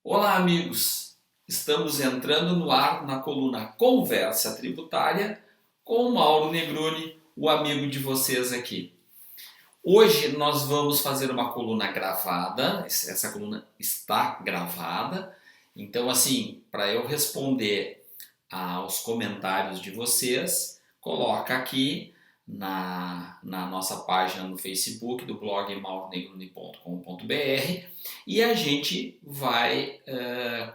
Olá, amigos! Estamos entrando no ar na coluna Conversa Tributária com o Mauro Negroni, o amigo de vocês aqui. Hoje nós vamos fazer uma coluna gravada, essa coluna está gravada, então assim, para eu responder aos comentários de vocês, coloca aqui na nossa página no Facebook do blog mauronegroni.com.br e a gente vai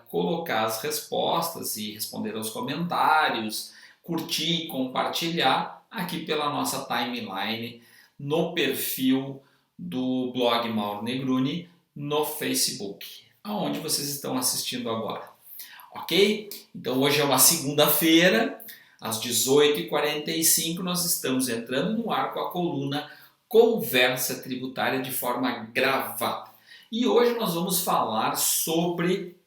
colocar as respostas e responder aos comentários, curtir e compartilhar aqui pela nossa timeline no perfil do blog Mauro Negroni no Facebook, aonde vocês estão assistindo agora. Ok? Então hoje é uma segunda-feira, às 18h45, nós estamos entrando no ar com a coluna Conversa Tributária de forma gravada. E hoje nós vamos falar sobre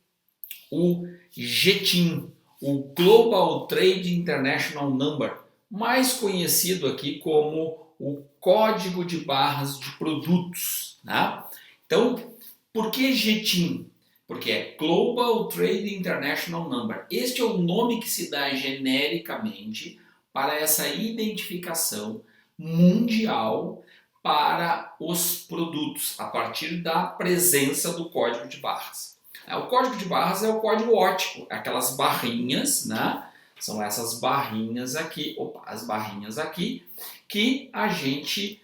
o GTIN, o Global Trade International Number, mais conhecido aqui como o Código de Barras de Produtos. Né? Então, por que GTIN? Porque é Global Trade International Number. Este é o nome que se dá genericamente para essa identificação mundial para os produtos, a partir da presença do código de barras. O código de barras é o código ótico, aquelas barrinhas, né? São essas barrinhas aqui, as barrinhas aqui, que a gente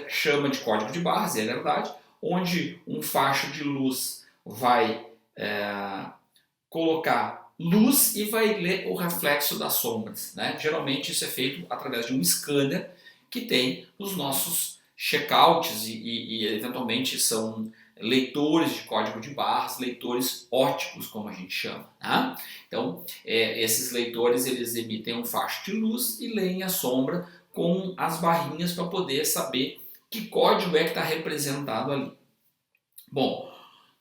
chama de código de barras, é verdade, onde um facho de luz vai colocar luz e vai ler o reflexo das sombras. Né? Geralmente isso é feito através de um scanner que tem os nossos checkouts e eventualmente são leitores de código de barras, leitores óticos, como a gente chama. Né? Então, esses leitores eles emitem um facho de luz e leem a sombra com as barrinhas para poder saber que código é que está representado ali. Bom,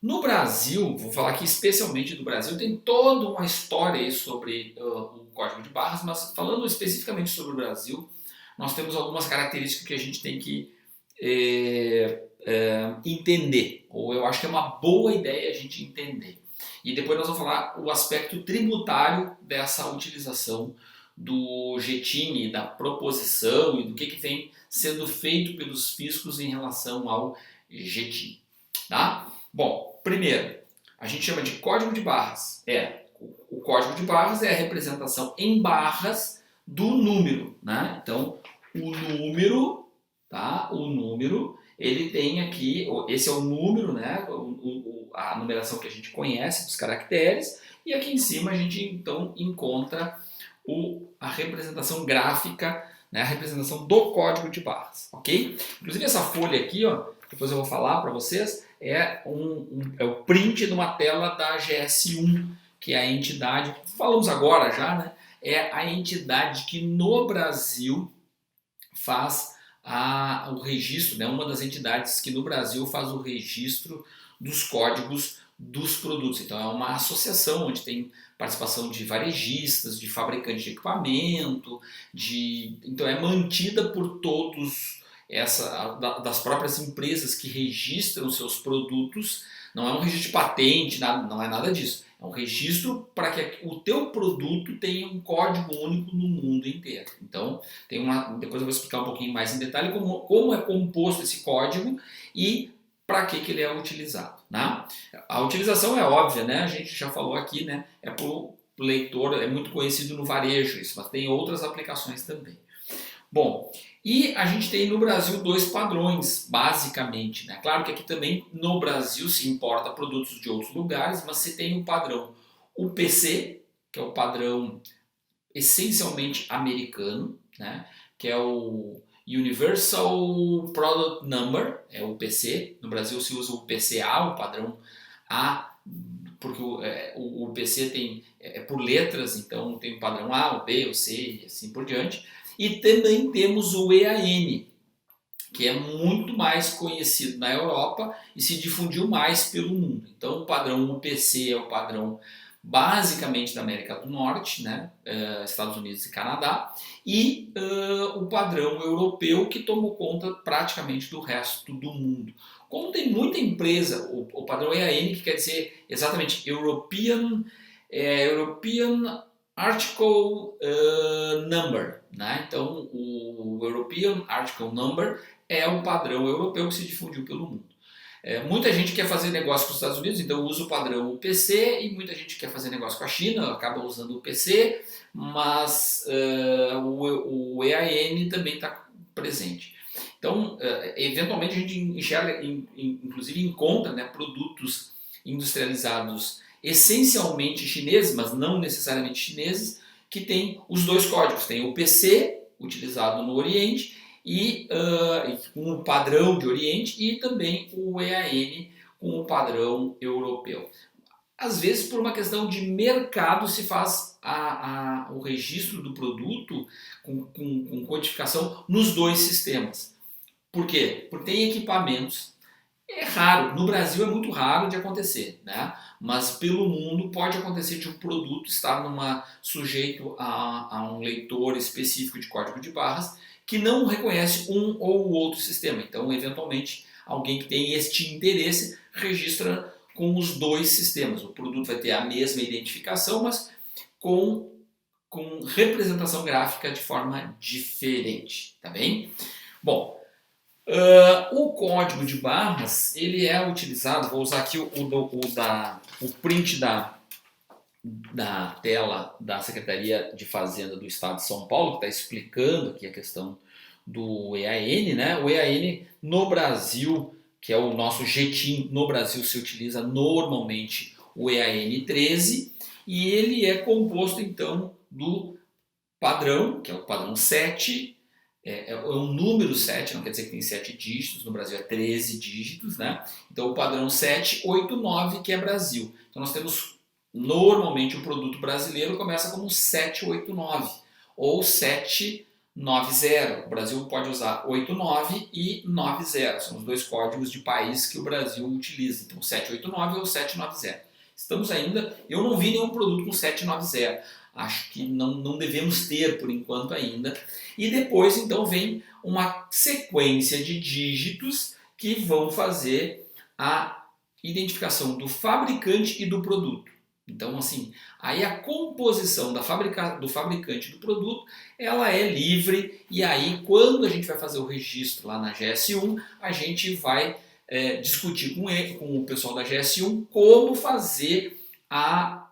no Brasil, vou falar aqui especialmente do Brasil, tem toda uma história aí sobre o código de barras, mas falando especificamente sobre o Brasil, nós temos algumas características que a gente tem que entender, ou eu acho que é uma boa ideia a gente entender. E depois nós vamos falar o aspecto tributário dessa utilização do GTIN e da proposição e do que vem sendo feito pelos fiscos em relação ao GTIN. Tá? Bom, primeiro, a gente chama de código de barras. O código de barras é a representação em barras do número. Né? Então, o número, tá? O número, ele tem aqui, esse é o número, né? A numeração que a gente conhece dos caracteres, e aqui em cima a gente então encontra a representação gráfica, né? A representação do código de barras, ok? Inclusive essa folha aqui, ó, depois eu vou falar para vocês, é o print de uma tela da GS1, que é a entidade, falamos agora já, né? É a entidade que no Brasil faz o registro, né? Uma das entidades que no Brasil faz o registro dos códigos dos produtos. Então é uma associação onde tem participação de varejistas, de fabricantes de equipamento, então é mantida por todos das próprias empresas que registram seus produtos. Não é um registro de patente, não é nada disso. É um registro para que o teu produto tenha um código único no mundo inteiro. Então, depois eu vou explicar um pouquinho mais em detalhe como é composto esse código e para que ele é utilizado. Né? A utilização é óbvia, né? A gente já falou aqui, né? É para o leitor, é muito conhecido no varejo isso, mas tem outras aplicações também. Bom, e a gente tem no Brasil dois padrões, basicamente. Né? Claro que aqui também no Brasil se importa produtos de outros lugares, mas se tem o padrão UPC, que é o padrão essencialmente americano, né? Que é o Universal Product Number, é o UPC. No Brasil se usa o UPCA, o padrão A, porque o UPC é por letras, então tem o padrão A, o B, o C e assim por diante. E também temos o EAN, que é muito mais conhecido na Europa e se difundiu mais pelo mundo. Então o padrão UPC é o padrão basicamente da América do Norte, né? Estados Unidos e Canadá, e o padrão europeu que tomou conta praticamente do resto do mundo. Como tem muita empresa, o padrão EAN, que quer dizer exatamente European Article Number, né? Então, o European Article Number é um padrão europeu que se difundiu pelo mundo. Muita gente quer fazer negócio com os Estados Unidos, então usa o padrão UPC, e muita gente quer fazer negócio com a China, acaba usando o UPC, mas o EAN também está presente. Então, eventualmente a gente enxerga, inclusive encontra, né, produtos industrializados essencialmente chineses, mas não necessariamente chineses, que tem os dois códigos. Tem o PC, utilizado no Oriente, e com o padrão de Oriente, e também o EAN com o padrão europeu. Às vezes, por uma questão de mercado, se faz o registro do produto com codificação nos dois sistemas. Por quê? Porque tem equipamentos. É raro, no Brasil é muito raro de acontecer, né? Mas pelo mundo pode acontecer de um produto estar sujeito a um leitor específico de código de barras que não reconhece um ou o outro sistema. Então, eventualmente, alguém que tem este interesse registra com os dois sistemas. O produto vai ter a mesma identificação, mas com representação gráfica de forma diferente, tá bem? Bom, o código de barras, ele é utilizado, vou usar aqui o print da tela da Secretaria de Fazenda do Estado de São Paulo, que está explicando aqui a questão do EAN, né? O EAN no Brasil, que é o nosso JETIN, no Brasil se utiliza normalmente o EAN 13, e ele é composto então do padrão, que é o padrão 7, é um número 7, não quer dizer que tem 7 dígitos, no Brasil é 13 dígitos, né? Então o padrão 789, que é Brasil. Então nós temos, normalmente o produto brasileiro começa como 789 ou 790. O Brasil pode usar 89 e 90, são os dois códigos de país que o Brasil utiliza. Então 789 ou 790. Estamos ainda, eu não vi nenhum produto com 790. Acho que não devemos ter por enquanto ainda. E depois então vem uma sequência de dígitos que vão fazer a identificação do fabricante e do produto. Então assim, aí a composição do fabricante do produto, ela é livre, e aí quando a gente vai fazer o registro lá na GS1, a gente vai discutir com o pessoal da GS1 como fazer a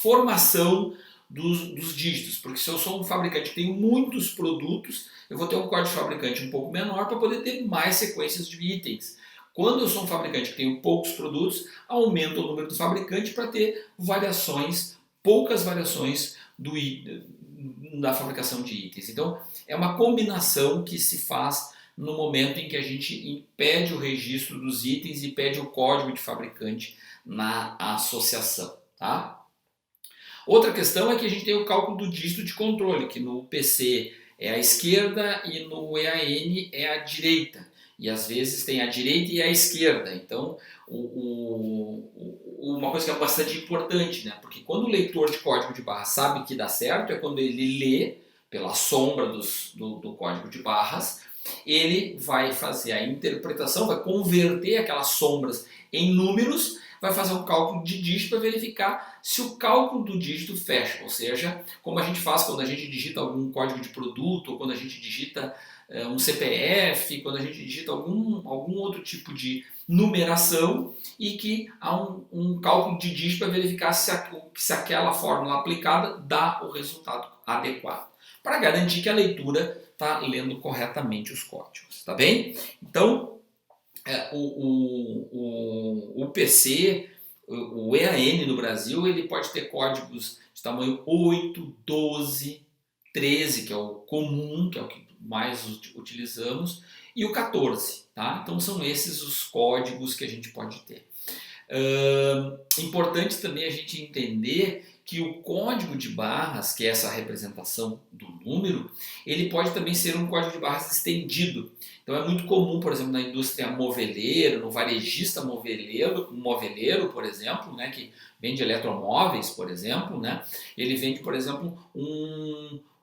formação dos dígitos, porque se eu sou um fabricante que tem muitos produtos, eu vou ter um código de fabricante um pouco menor para poder ter mais sequências de itens. Quando eu sou um fabricante que tem poucos produtos, aumenta o número do fabricante para ter poucas variações da fabricação de itens. Então, é uma combinação que se faz no momento em que a gente impede o registro dos itens e pede o código de fabricante na associação, tá? Outra questão é que a gente tem o cálculo do dígito de controle, que no PC é a esquerda e no EAN é a direita. E às vezes tem a direita e a esquerda. Então, uma coisa que é bastante importante, né? Porque quando o leitor de código de barras sabe que dá certo, é quando ele lê pela sombra do código de barras, ele vai fazer a interpretação, vai converter aquelas sombras em números, vai fazer um cálculo de dígito para verificar se o cálculo do dígito fecha. Ou seja, como a gente faz quando a gente digita algum código de produto, ou quando a gente digita um CPF, quando a gente digita algum outro tipo de numeração, e que há um cálculo de dígito para verificar se aquela fórmula aplicada dá o resultado adequado, para garantir que a leitura está lendo corretamente os códigos, tá bem? Então, o PC, o EAN no Brasil, ele pode ter códigos de tamanho 8, 12, 13, que é o comum, que é o que mais utilizamos, e o 14, tá? Então são esses os códigos que a gente pode ter. Importante também a gente entender que o código de barras, que é essa representação do número, ele pode também ser um código de barras estendido. Então é muito comum, por exemplo, na indústria moveleira, no varejista moveleiro, por exemplo, né, que vende eletromóveis, por exemplo, né, ele vende, por exemplo,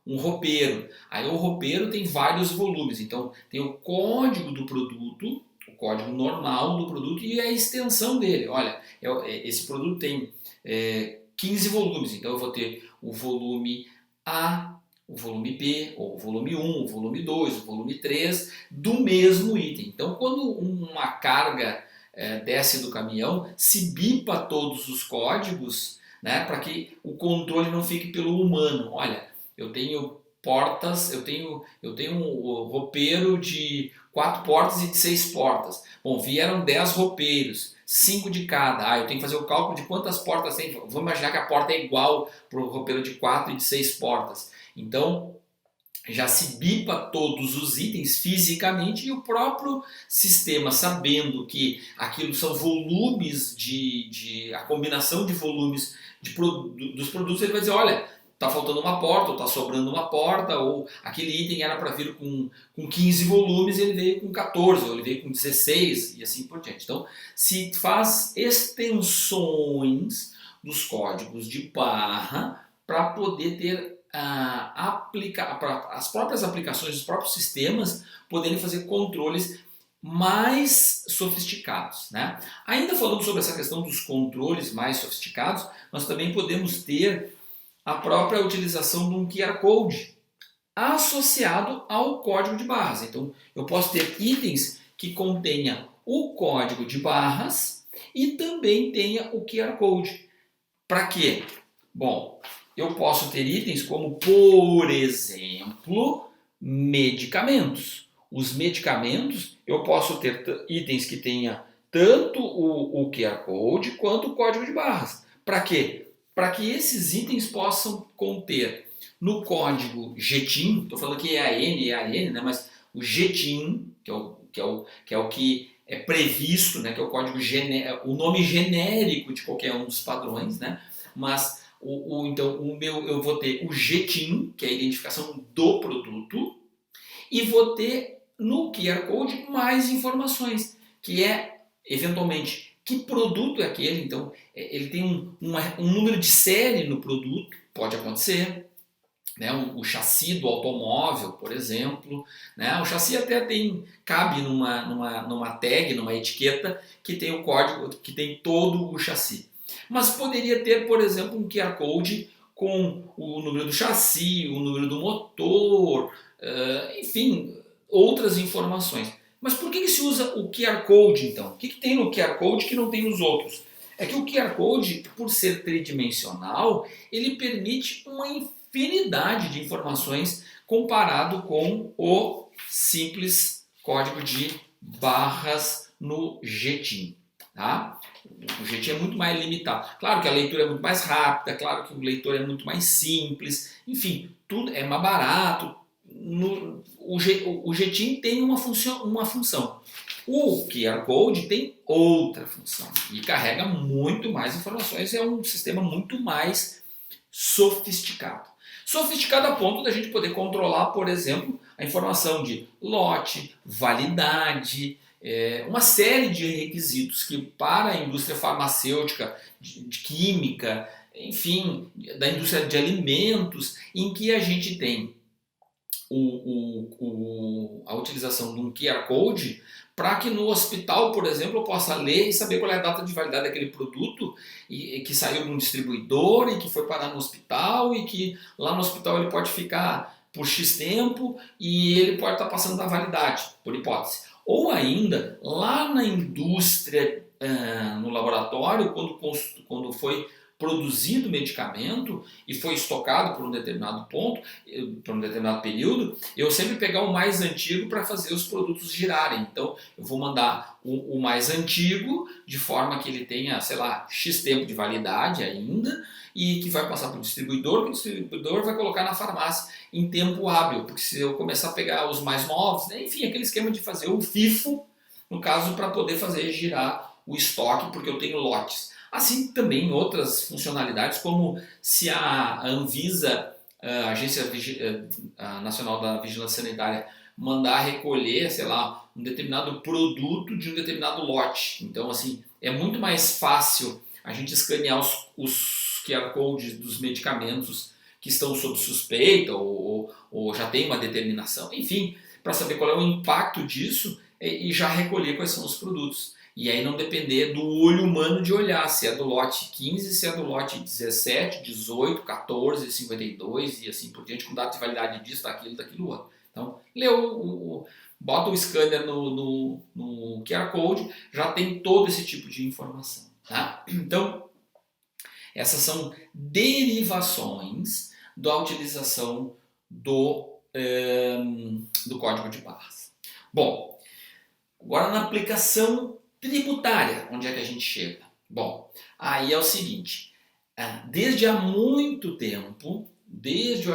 um roupeiro. Aí o roupeiro tem vários volumes, então tem o código do produto, o código normal do produto e a extensão dele. Olha, esse produto tem 15 volumes, então eu vou ter o volume A, o volume B, ou o volume 1, o volume 2, o volume 3 do mesmo item. Então quando uma carga desce do caminhão, se bipa todos os códigos, né, para que o controle não fique pelo humano. Olha, eu tenho portas, eu tenho um roupeiro de 4 portas e de 6 portas. Bom, vieram 10 roupeiros, 5 de cada. Ah, eu tenho que fazer o cálculo de quantas portas tem. Vou imaginar que a porta é igual para o roupeiro de 4 e de 6 portas. Então, já se bipa todos os itens fisicamente e o próprio sistema, sabendo que aquilo são volumes a combinação de volumes dos produtos, ele vai dizer, olha, está faltando uma porta, ou está sobrando uma porta, ou aquele item era para vir com 15 volumes, ele veio com 14, ou ele veio com 16 e assim por diante. Então, se faz extensões dos códigos de barra para poder ter para as próprias aplicações, os próprios sistemas poderem fazer controles mais sofisticados, né? Ainda falando sobre essa questão dos controles mais sofisticados, nós também podemos ter a própria utilização de um QR Code associado ao código de barras. Então, eu posso ter itens que contenha o código de barras e também tenha o QR Code. Para quê? Bom, eu posso ter itens como, por exemplo, medicamentos. Os medicamentos, eu posso ter itens que tenha tanto o QR Code quanto o código de barras. Para quê? Para que esses itens possam conter no código GTIN, estou falando que EAN, né, mas o GTIN, que é o que é previsto, né, que é o código o nome genérico de qualquer um dos padrões, né, mas então eu vou ter o GTIN, que é a identificação do produto, e vou ter no QR Code mais informações, que é eventualmente que produto é aquele. Então ele tem um número de série no produto, pode acontecer, né, o chassi do automóvel, por exemplo, né, o chassi até cabe numa tag, numa etiqueta que tem o código, que tem todo o chassi. Mas poderia ter, por exemplo, um QR Code com o número do chassi, o número do motor, enfim, outras informações. Mas por que se usa o QR Code, então? O que tem no QR Code que não tem nos outros? É que o QR Code, por ser tridimensional, ele permite uma infinidade de informações comparado com o simples código de barras no GTIN. Tá? O GTIN é muito mais limitado. Claro que a leitura é muito mais rápida, claro que o leitor é muito mais simples, enfim, tudo é mais barato. O GTIN tem uma função. O QR Code tem outra função e carrega muito mais informações, é um sistema muito mais sofisticado. Sofisticado a ponto da gente poder controlar, por exemplo, a informação de lote, validade, uma série de requisitos que para a indústria farmacêutica, de química, enfim, da indústria de alimentos, em que a gente tem a utilização de um QR Code para que no hospital, por exemplo, eu possa ler e saber qual é a data de validade daquele produto e que saiu de um distribuidor e que foi parar no hospital e que lá no hospital ele pode ficar por X tempo e ele pode estar passando da validade, por hipótese. Ou ainda, lá na indústria, no laboratório, quando foi produzido o medicamento e foi estocado por um determinado ponto, por um determinado período, eu sempre pegar o mais antigo para fazer os produtos girarem. Então, eu vou mandar o mais antigo, de forma que ele tenha, sei lá, X tempo de validade ainda, e que vai passar para o distribuidor vai colocar na farmácia em tempo hábil, porque se eu começar a pegar os mais novos, né, enfim, aquele esquema de fazer o FIFO, no caso, para poder fazer girar o estoque, porque eu tenho lotes. Assim também outras funcionalidades, como se a Anvisa, a Agência Nacional da Vigilância Sanitária, mandar recolher, sei lá, um determinado produto de um determinado lote. Então, assim, é muito mais fácil a gente escanear os QR Codes dos medicamentos que estão sob suspeita ou já tem uma determinação, enfim, para saber qual é o impacto disso e já recolher quais são os produtos. E aí não depender do olho humano de olhar se é do lote 15, se é do lote 17, 18, 14, 52 e assim por diante, com data de validade disso, daquilo outro. Então, bota o scanner no QR Code, já tem todo esse tipo de informação. Tá? Então, essas são derivações da utilização do código de barras. Bom, agora na aplicação tributária, onde é que a gente chega? Bom, aí é o seguinte, desde há muito tempo, desde o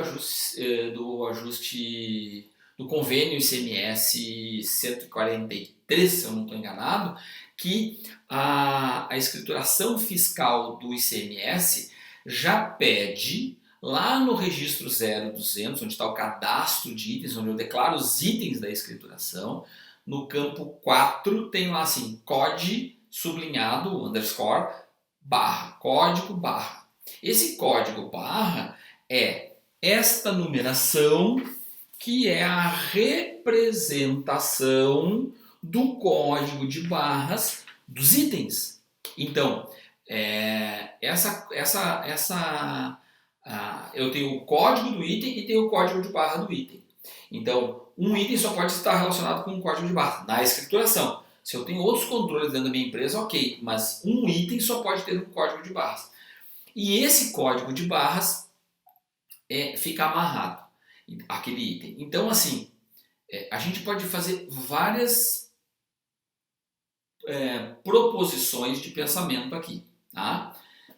ajuste do convênio ICMS 143, se eu não estou enganado, que a escrituração fiscal do ICMS já pede lá no registro 0200, onde está o cadastro de itens, onde eu declaro os itens da escrituração, no campo 4 tem lá assim, COD sublinhado, underscore, barra, código barra. Esse código barra é esta numeração que é a representação do código de barras dos itens. Então, eu tenho o código do item e tenho o código de barra do item. Então, um item só pode estar relacionado com um código de barra na escrituração. Se eu tenho outros controles dentro da minha empresa, ok, mas um item só pode ter um código de barras. E esse código de barras fica amarrado àquele item. Então, assim, a gente pode fazer várias proposições de pensamento aqui, tá?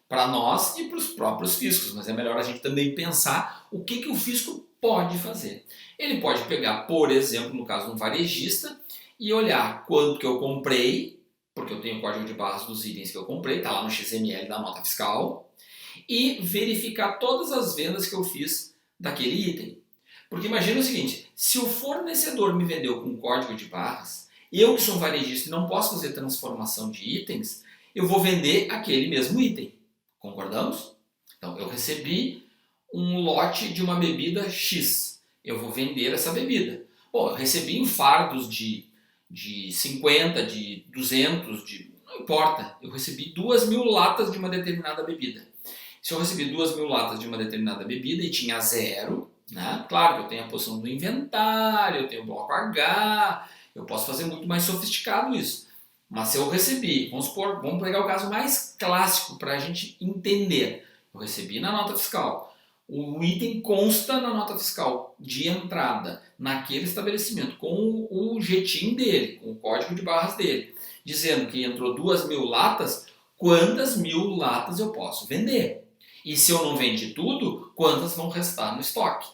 Para nós e para os próprios fiscos, mas é melhor a gente também pensar o que o fisco pode fazer. Ele pode pegar, por exemplo, no caso de um varejista, e olhar quanto que eu comprei, porque eu tenho o código de barras dos itens que eu comprei, está lá no XML da nota fiscal, e verificar todas as vendas que eu fiz daquele item. Porque imagina o seguinte, se o fornecedor me vendeu com código de barras, eu que sou um varejista e não posso fazer transformação de itens, eu vou vender aquele mesmo item. Concordamos? Então, eu recebi um lote de uma bebida X. Eu vou vender essa bebida. Bom, eu recebi em fardos de 50, de 200, não importa. Eu recebi 2.000 latas de uma determinada bebida. Se eu recebi 2.000 latas de uma determinada bebida e tinha 0, né? Claro que eu tenho a posição do inventário, eu tenho o bloco H, eu posso fazer muito mais sofisticado isso. Mas se eu recebi, vamos pegar o caso mais clássico para a gente entender. Eu recebi na nota fiscal. O item consta na nota fiscal de entrada naquele estabelecimento com o jetim dele, com o código de barras dele, dizendo que entrou 2.000 latas, quantas 1.000 latas eu posso vender? E se eu não vendi tudo, quantas vão restar no estoque?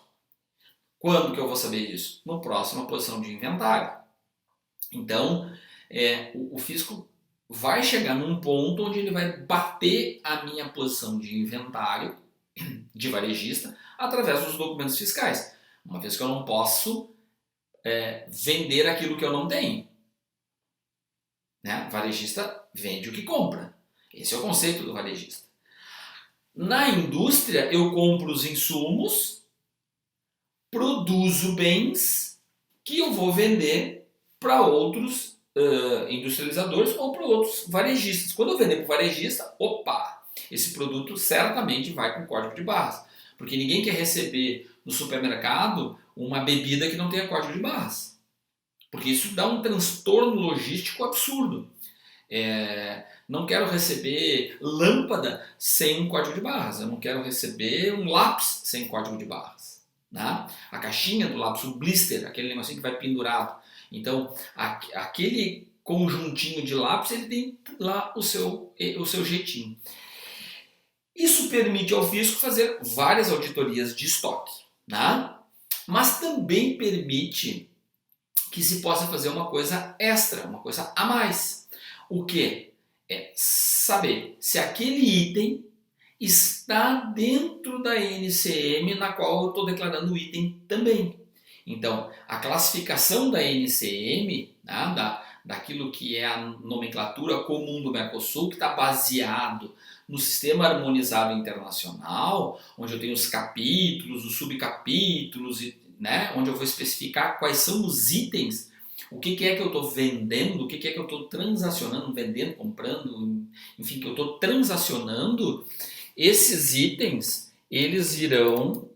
Quando que eu vou saber isso? Na próxima posição de inventário. Então, o fisco vai chegar num ponto onde ele vai bater a minha posição de inventário, de varejista, através dos documentos fiscais. Uma vez que eu não posso vender aquilo que eu não tenho. Né? Varejista vende o que compra. Esse é o conceito do varejista. Na indústria, eu compro os insumos, produzo bens que eu vou vender para outros industrializadores ou para outros varejistas. Quando eu vender para o varejista, opa, esse produto certamente vai com código de barras. Porque ninguém quer receber no supermercado uma bebida que não tenha código de barras. Porque isso dá um transtorno logístico absurdo. Não quero receber lâmpada sem um código de barras. Eu não quero receber um lápis sem código de barras. Né? A caixinha do lápis, o blister, aquele negocinho que vai pendurado. Então, aquele conjuntinho de lápis, ele tem lá o seu jeitinho. Isso permite ao fisco fazer várias auditorias de estoque. Né? Mas também permite que se possa fazer uma coisa extra, uma coisa a mais. O que? É saber se aquele item está dentro da NCM na qual eu estou declarando o item também. Então, a classificação da NCM, né, daquilo que é a nomenclatura comum do Mercosul, que está baseado no sistema harmonizado internacional, onde eu tenho os capítulos, os subcapítulos, né, onde eu vou especificar quais são os itens, o que é que eu estou vendendo, o que é que eu estou transacionando, vendendo, comprando, enfim, que eu estou transacionando. Esses itens, eles irão,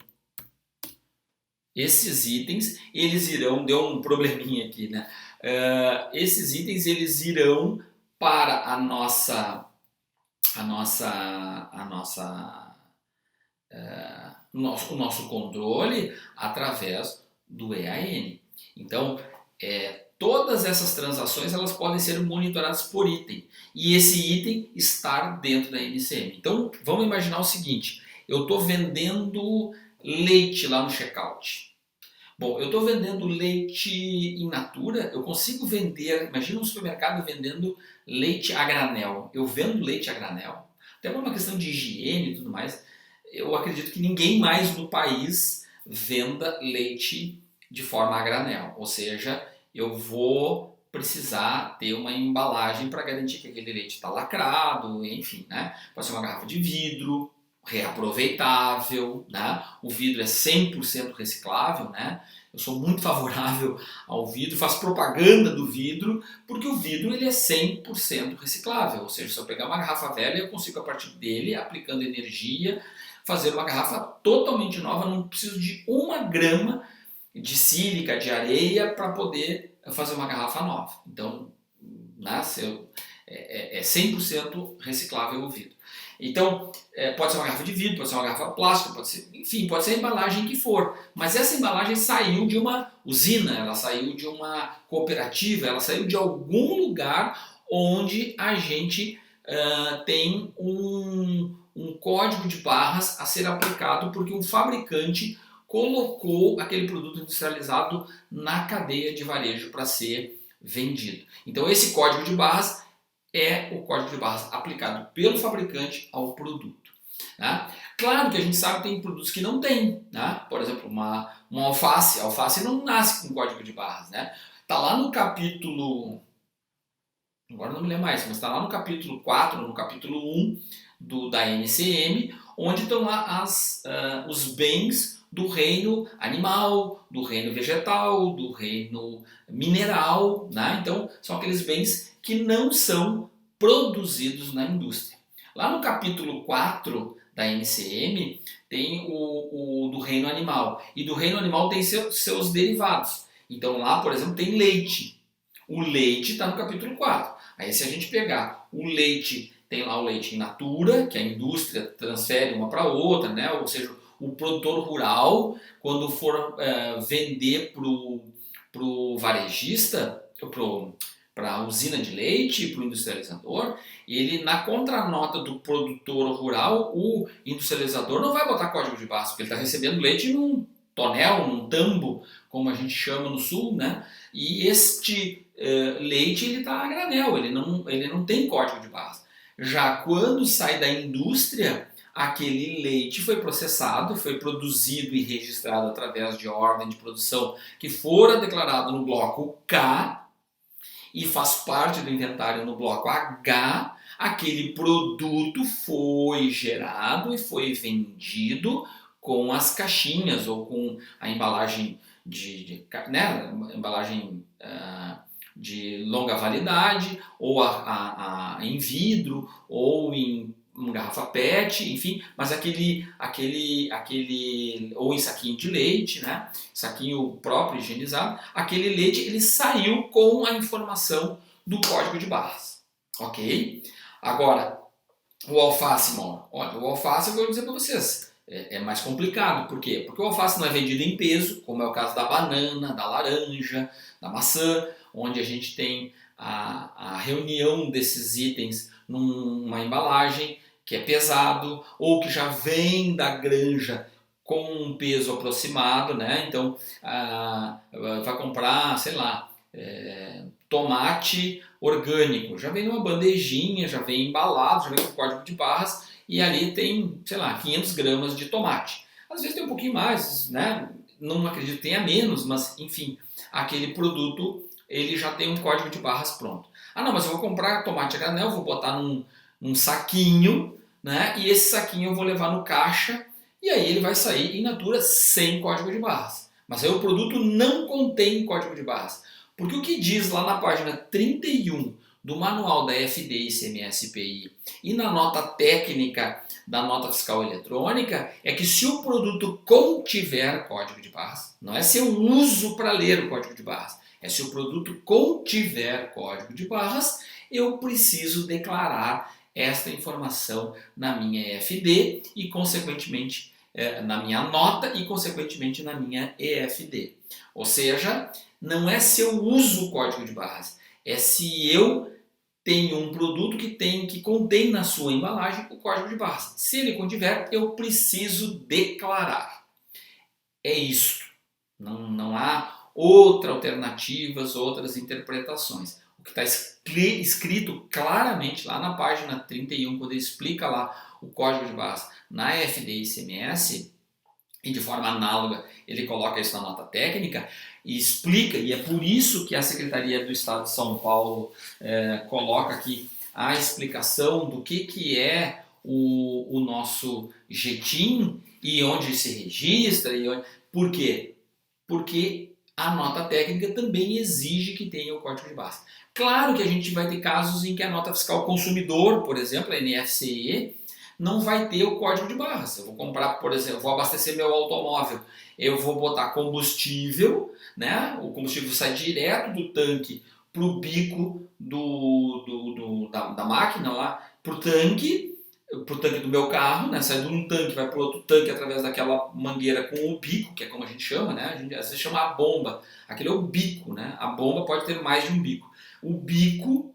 deu um probleminha aqui, né? Esses itens, eles irão para o nosso controle através do EAN. Então, todas essas transações, elas podem ser monitoradas por item, e esse item estar dentro da NCM. Então, vamos imaginar o seguinte: eu estou vendendo leite lá no checkout. Bom, eu estou vendendo leite in natura, eu consigo vender, imagina um supermercado vendendo leite a granel. Eu vendo leite a granel, até por uma questão de higiene e tudo mais, eu acredito que ninguém mais no país venda leite de forma a granel, ou seja, eu vou precisar ter uma embalagem para garantir que aquele leite está lacrado, enfim, né? Pode ser uma garrafa de vidro, reaproveitável, né? O vidro é 100% reciclável, né? Eu sou muito favorável ao vidro, faço propaganda do vidro, porque o vidro ele é 100% reciclável, ou seja, se eu pegar uma garrafa velha, eu consigo a partir dele, aplicando energia, fazer uma garrafa totalmente nova, não preciso de 1 grama de sílica, de areia, para poder fazer uma garrafa nova. Então, né, é 100% reciclável o vidro. Então, pode ser uma garrafa de vidro, pode ser uma garrafa plástica, pode ser, enfim, pode ser a embalagem que for. Mas essa embalagem saiu de uma usina, ela saiu de uma cooperativa, ela saiu de algum lugar onde a gente tem um código de barras a ser aplicado porque um fabricante colocou aquele produto industrializado na cadeia de varejo para ser vendido. Então esse código de barras é o código de barras aplicado pelo fabricante ao produto. Né? Claro que a gente sabe que tem produtos que não tem, né? Por exemplo, uma alface. A alface não nasce com código de barras. Né? Tá lá no capítulo, agora não me lembro mais, mas está lá no capítulo 4, no capítulo 1 da NCM, onde estão lá os bens do reino animal, do reino vegetal, do reino mineral, né? Então são aqueles bens que não são produzidos na indústria. Lá no capítulo 4 da NCM tem o do reino animal, e do reino animal tem seus derivados. Então lá, por exemplo, tem leite. O leite está no capítulo 4. Aí se a gente pegar o leite, tem lá o leite in natura, que a indústria transfere uma para outra, né? Ou seja, o produtor rural, quando for vender para o varejista, para a usina de leite, para o industrializador, ele, na contranota do produtor rural, o industrializador não vai botar código de barras, porque ele está recebendo leite num tonel, num tambo, como a gente chama no sul, né? E este leite ele está a granel, ele não tem código de barras. Já quando sai da indústria, aquele leite foi processado, foi produzido e registrado através de ordem de produção que fora declarado no bloco K e faz parte do inventário no bloco H, aquele produto foi gerado e foi vendido com as caixinhas ou com a embalagem embalagem de longa validade, ou em vidro, ou em garrafa PET, enfim, mas ou em saquinho de leite, né? Saquinho próprio, higienizado, aquele leite ele saiu com a informação do código de barras, ok? Agora, o alface, Mauro, olha, o alface eu vou dizer para vocês, é mais complicado, por quê? Porque o alface não é vendido em peso, como é o caso da banana, da laranja, da maçã, onde a gente tem a reunião desses itens numa embalagem que é pesado ou que já vem da granja com um peso aproximado, né? Então vai comprar, sei lá, tomate orgânico, já vem numa bandejinha, já vem embalado, já vem com código de barras e ali tem, sei lá, 500 gramas de tomate. Às vezes tem um pouquinho mais, né? Não acredito que tenha menos, mas enfim, aquele produto ele já tem um código de barras pronto. Ah não, mas eu vou comprar tomate a granel, vou botar num saquinho, né? E esse saquinho eu vou levar no caixa e aí ele vai sair in natura sem código de barras. Mas aí o produto não contém código de barras. Porque o que diz lá na página 31 do manual da FD ICMS-PI e na nota técnica da nota fiscal eletrônica é que se o produto contiver código de barras, não é se eu uso para ler o código de barras, é se o produto contiver código de barras, eu preciso declarar esta informação na minha EFD e, consequentemente, na minha nota e, consequentemente, na minha EFD. Ou seja, não é se eu uso o código de barras, é se eu tenho um produto que contém na sua embalagem o código de barras. Se ele contiver, eu preciso declarar. É isto. Não há outras alternativas, outras interpretações. O que está escrito claramente lá na página 31, quando ele explica lá o código de barras na FD ICMS, e de forma análoga ele coloca isso na nota técnica e explica, e é por isso que a Secretaria do Estado de São Paulo coloca aqui a explicação do que é o nosso JETIN e onde se registra. Por quê? Porque a nota técnica também exige que tenha o código de barras. Claro que a gente vai ter casos em que a nota fiscal consumidor, por exemplo, a NFCE, não vai ter o código de barras. Eu vou comprar, por exemplo, vou abastecer meu automóvel, eu vou botar combustível, né? O combustível sai direto do tanque para o bico da máquina lá, para o tanque do meu carro, né? Sai de um tanque, vai para outro tanque através daquela mangueira com o bico, que é como a gente chama, né? A gente às vezes chama a bomba. Aquele é o bico, né? A bomba pode ter mais de um bico. O bico,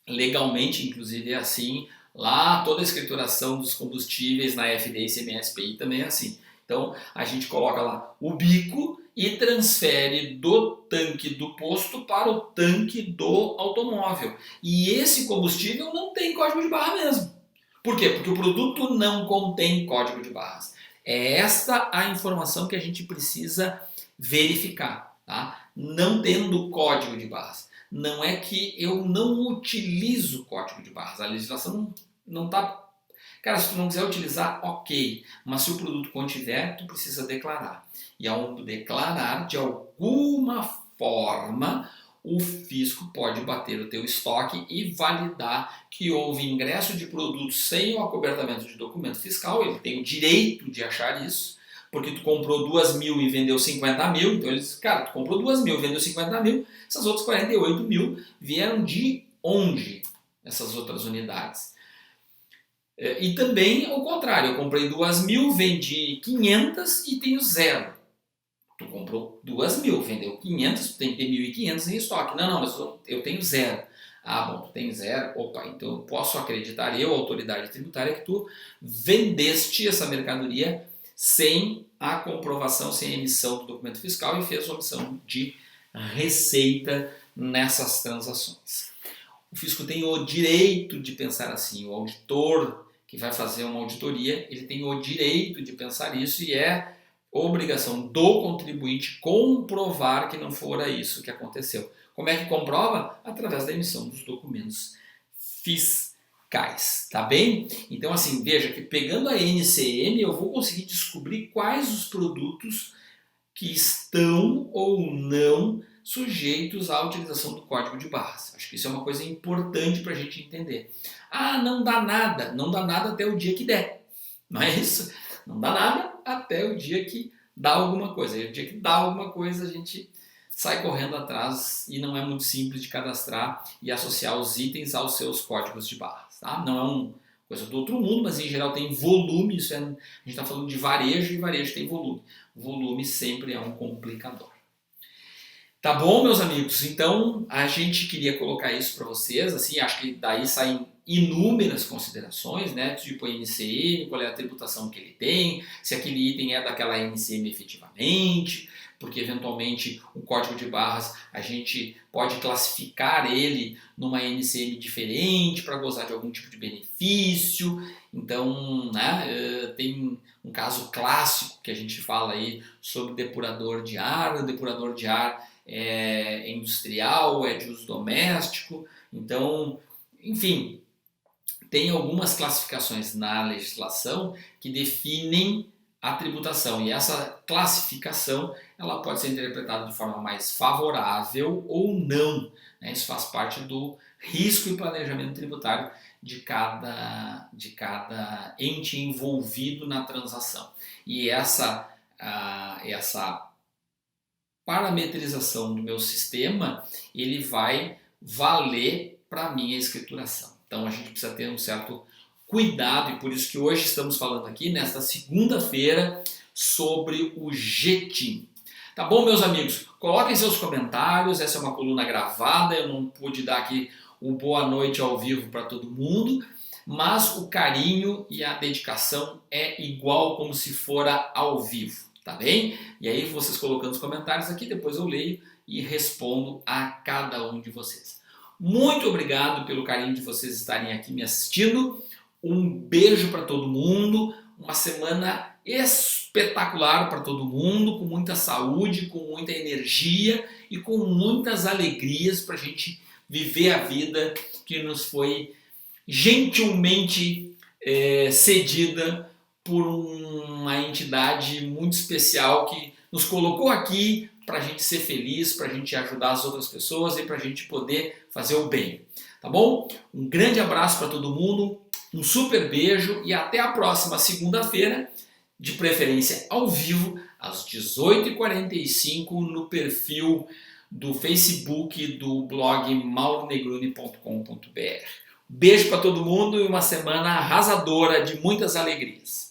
legalmente, inclusive, é assim. Lá, toda a escrituração dos combustíveis na FD e ICMS-PI também é assim. Então, a gente coloca lá o bico e transfere do tanque do posto para o tanque do automóvel. E esse combustível não tem código de barra mesmo. Por quê? Porque o produto não contém código de barras. É esta a informação que a gente precisa verificar, tá? Não tendo código de barras. Não é que eu não utilizo código de barras. A legislação não está... Cara, se tu não quiser utilizar, ok. Mas se o produto contiver, tu precisa declarar. E ao declarar, de alguma forma, o fisco pode bater o teu estoque e validar que houve ingresso de produtos sem o acobertamento de documento fiscal. Ele tem o direito de achar isso, porque tu comprou 2.000 e vendeu 50.000. Então eles, cara, tu comprou 2.000 e vendeu 50.000, essas outras 48.000 vieram de onde? Essas outras unidades. E também o contrário, eu comprei 2.000, vendi 500 e tenho zero. Tu comprou 2.000, vendeu 500, tu tem que ter 1.500 em estoque. Não, mas eu tenho zero. Ah, bom, tu tem zero. Opa, então eu posso acreditar, eu, autoridade tributária, que tu vendeste essa mercadoria sem a comprovação, sem a emissão do documento fiscal e fez omissão de receita nessas transações. O fisco tem o direito de pensar assim, o auditor que vai fazer uma auditoria, ele tem o direito de pensar isso e é obrigação do contribuinte comprovar que não fora isso que aconteceu. Como é que comprova? Através da emissão dos documentos fiscais, tá bem? Então assim, veja que pegando a NCM eu vou conseguir descobrir quais os produtos que estão ou não sujeitos à utilização do código de barras. Acho que isso é uma coisa importante para a gente entender. Ah, não dá nada até o dia que der. Não é isso? Não dá nada até o dia que dá alguma coisa. E o dia que dá alguma coisa a gente sai correndo atrás e não é muito simples de cadastrar e associar os itens aos seus códigos de barras. Tá? Não é uma coisa do outro mundo, mas em geral tem volume. Isso a gente está falando de varejo e varejo tem volume. Volume sempre é um complicador. Tá bom, meus amigos? Então, a gente queria colocar isso para vocês, assim, acho que daí saem inúmeras considerações, né? Tipo NCM, qual é a tributação que ele tem, se aquele item é daquela NCM efetivamente, porque eventualmente o código de barras a gente pode classificar ele numa NCM diferente para gozar de algum tipo de benefício. Então, né, tem um caso clássico que a gente fala aí sobre depurador de ar. O depurador de ar é industrial, é de uso doméstico. Então, enfim, tem algumas classificações na legislação que definem a tributação, e essa classificação ela pode ser interpretada de forma mais favorável ou não, né? Isso faz parte do risco e planejamento tributário de cada ente envolvido na transação. E essa parametrização do meu sistema, ele vai valer para a minha escrituração. Então a gente precisa ter um certo cuidado, e por isso que hoje estamos falando aqui, nesta segunda-feira, sobre o GTIM. Tá bom, meus amigos? Coloquem seus comentários, essa é uma coluna gravada, eu não pude dar aqui um boa noite ao vivo para todo mundo, mas o carinho e a dedicação é igual como se fora ao vivo, tá bem? E aí vocês colocando os comentários aqui, depois eu leio e respondo a cada um de vocês. Muito obrigado pelo carinho de vocês estarem aqui me assistindo. Um beijo para todo mundo, uma semana espetacular para todo mundo, com muita saúde, com muita energia e com muitas alegrias para a gente viver a vida que nos foi gentilmente cedida por uma entidade muito especial que nos colocou aqui para a gente ser feliz, para a gente ajudar as outras pessoas e para a gente poder fazer o bem. Tá bom? Um grande abraço para todo mundo. Um super beijo e até a próxima segunda-feira, de preferência ao vivo, às 18h45, no perfil do Facebook do blog mauronegroni.com.br. Beijo para todo mundo e uma semana arrasadora de muitas alegrias.